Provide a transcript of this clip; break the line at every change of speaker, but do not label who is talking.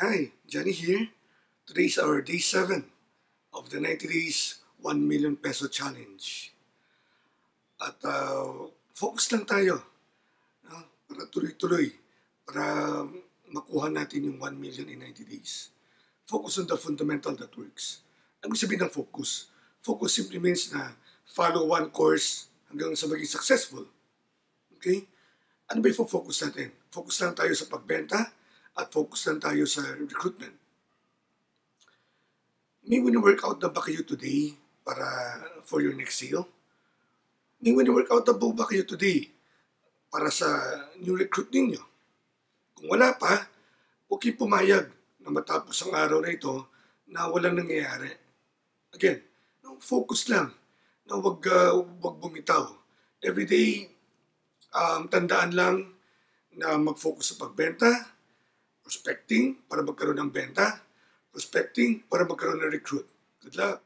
Hi, Johnny here. Today is our day 7 of the 90 days 1 million peso challenge. At focus lang tayo para tuloy-tuloy, para makuha natin yung 1 million in 90 days. Focus on the fundamental that works. Ang sabihin ng focus? Focus simply means na follow one course hanggang sa maging successful. Okay? Ano ba yung focus natin? Focus lang tayo sa pagbenta at focus lang tayo sa recruitment. May work out na ba kayo today for your next sale? May work out na ba kayo today para sa new recruit ninyo? Kung wala pa, huwag kayong pumayag na matapos ang araw na ito na walang nangyayari. Again, focus lang, na wag bumitaw. Everyday, tandaan lang na mag-focus sa pagbenta, prospecting para magkaroon ng benta, prospecting para magkaroon ng recruit. Good luck!